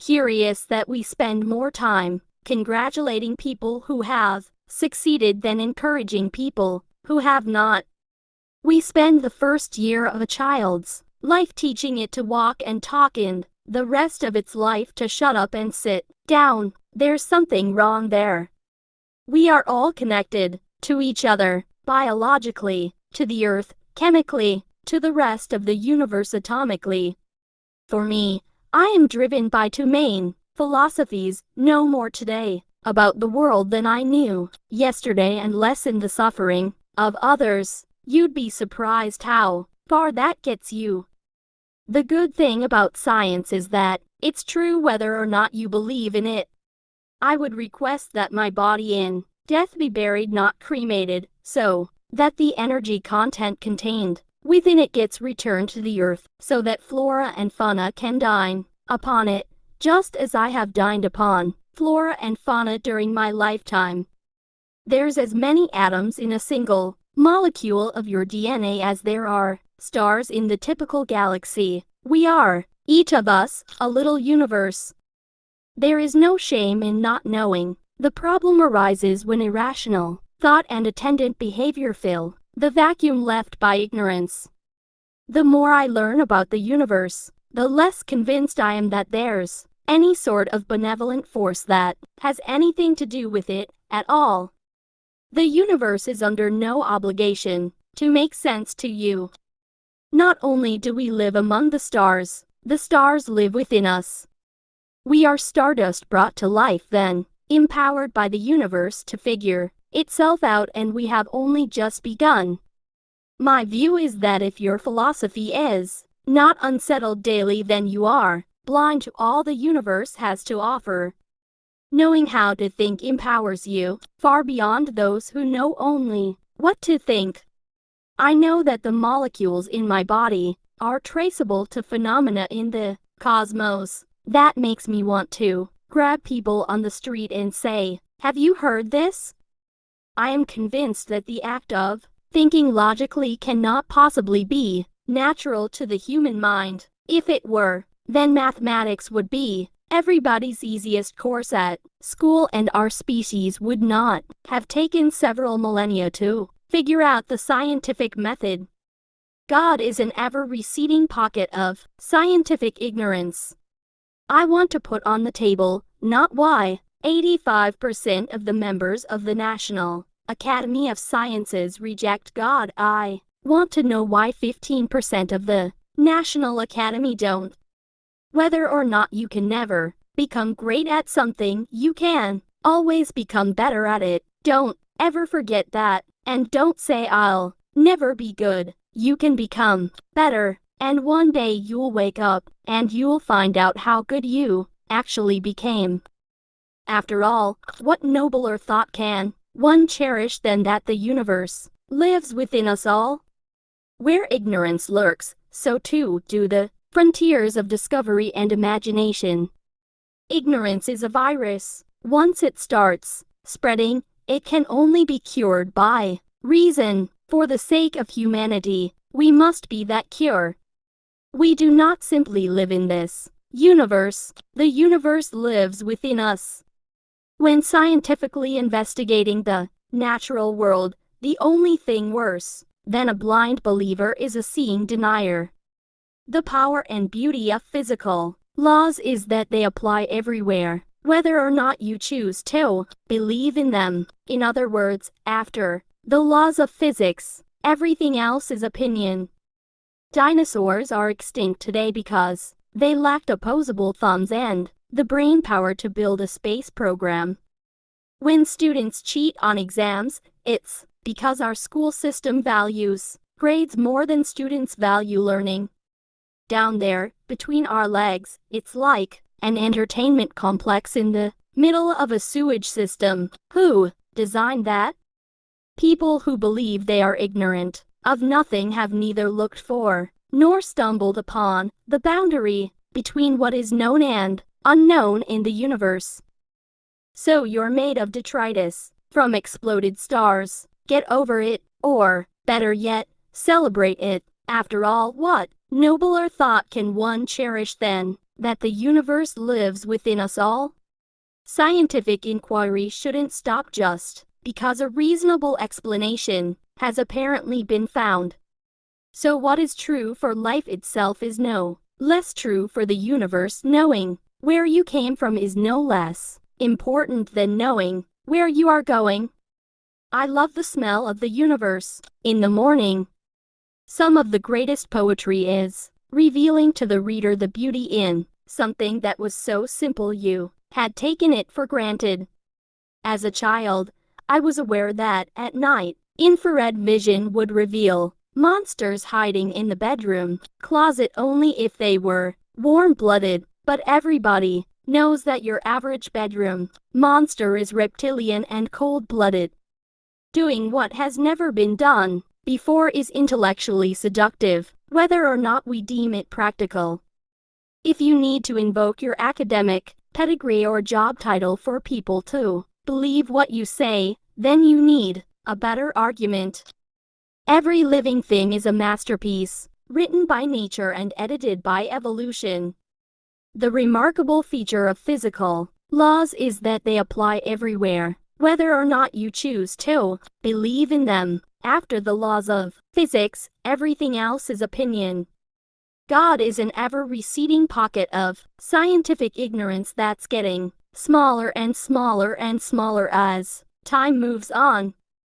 curious that we spend more time congratulating people who have succeeded than encouraging people who have not. We spend the first year of a child's life teaching it to walk and talk and the rest of its life to shut up and sit down. There's something wrong there. We are all connected to each other, biologically, to the earth, chemically, to the rest of the universe atomically. For me, I am driven by two main philosophies: know more today about the world than I knew yesterday and lessen the suffering of others. You'd be surprised how far that gets you. The good thing about science is that it's true whether or not you believe in it. I would request that my body in death be buried, not cremated, so that the energy content contained within it gets returned to the earth, so that flora and fauna can dine upon it, just as I have dined upon flora and fauna during my lifetime. There's as many atoms in a single molecule of your DNA as there are stars in the typical galaxy. We are, each of us, a little universe. There is no shame in not knowing. The problem arises when irrational thought and attendant behavior fill the vacuum left by ignorance. The more I learn about the universe, the less convinced I am that there's any sort of benevolent force that has anything to do with it at all. The universe is under no obligation to make sense to you. Not only do we live among the stars live within us. We are stardust brought to life then, empowered by the universe to figure itself out, and we have only just begun. My view is that if your philosophy is not unsettled daily, then you are blind to all the universe has to offer. Knowing how to think empowers you far beyond those who know only what to think. I know that the molecules in my body are traceable to phenomena in the cosmos. That makes me want to grab people on the street and say, "Have you heard this?" I am convinced that the act of thinking logically cannot possibly be natural to the human mind. If it were, then mathematics would be everybody's easiest course at school, and our species would not have taken several millennia to figure out the scientific method. God is an ever-receding pocket of scientific ignorance. I want to put on the table not why 85% of the members of the National Academy of Sciences reject God. I want to know why 15% of the National Academy don't. Whether or not you can never become great at something, you can always become better at it. Don't ever forget that, and don't say I'll never be good. You can become better, and one day you'll wake up and you'll find out how good you actually became. After all, what nobler thought can one cherish than that the universe lives within us all? Where ignorance lurks, so too do the frontiers of discovery and imagination. Ignorance is a virus. Once it starts spreading, it can only be cured by reason. For the sake of humanity, we must be that cure. We do not simply live in this universe. The universe lives within us. When scientifically investigating the natural world, the only thing worse than a blind believer is a seeing denier. The power and beauty of physical laws is that they apply everywhere, whether or not you choose to believe in them. In other words, after the laws of physics, everything else is opinion. Dinosaurs are extinct today because they lacked opposable thumbs and the brain power to build a space program. When students cheat on exams, it's because our school system values grades more than students value learning. Down there, between our legs, it's like an entertainment complex in the middle of a sewage system. Who designed that? People who believe they are ignorant of nothing have neither looked for nor stumbled upon the boundary between what is known and unknown in the universe. So you're made of detritus from exploded stars. Get over it, or, better yet, celebrate it. After all, what nobler thought can one cherish than that the universe lives within us all? Scientific inquiry shouldn't stop just because a reasonable explanation has apparently been found. So what is true for life itself is no less true for the universe. Knowing where you came from is no less important than knowing where you are going. I love the smell of the universe in the morning. Some of the greatest poetry is revealing to the reader the beauty in something that was so simple you had taken it for granted. As a child, I was aware that, at night, infrared vision would reveal monsters hiding in the bedroom closet only if they were warm-blooded, but everybody knows that your average bedroom monster is reptilian and cold-blooded. Doing what has never been done before is intellectually seductive, whether or not we deem it practical. If you need to invoke your academic pedigree or job title for people to believe what you say, then you need a better argument. Every living thing is a masterpiece, written by nature and edited by evolution. The remarkable feature of physical laws is that they apply everywhere, whether or not you choose to believe in them. After the laws of physics, everything else is opinion. God is an ever-receding pocket of scientific ignorance that's getting smaller and smaller and smaller as time moves on.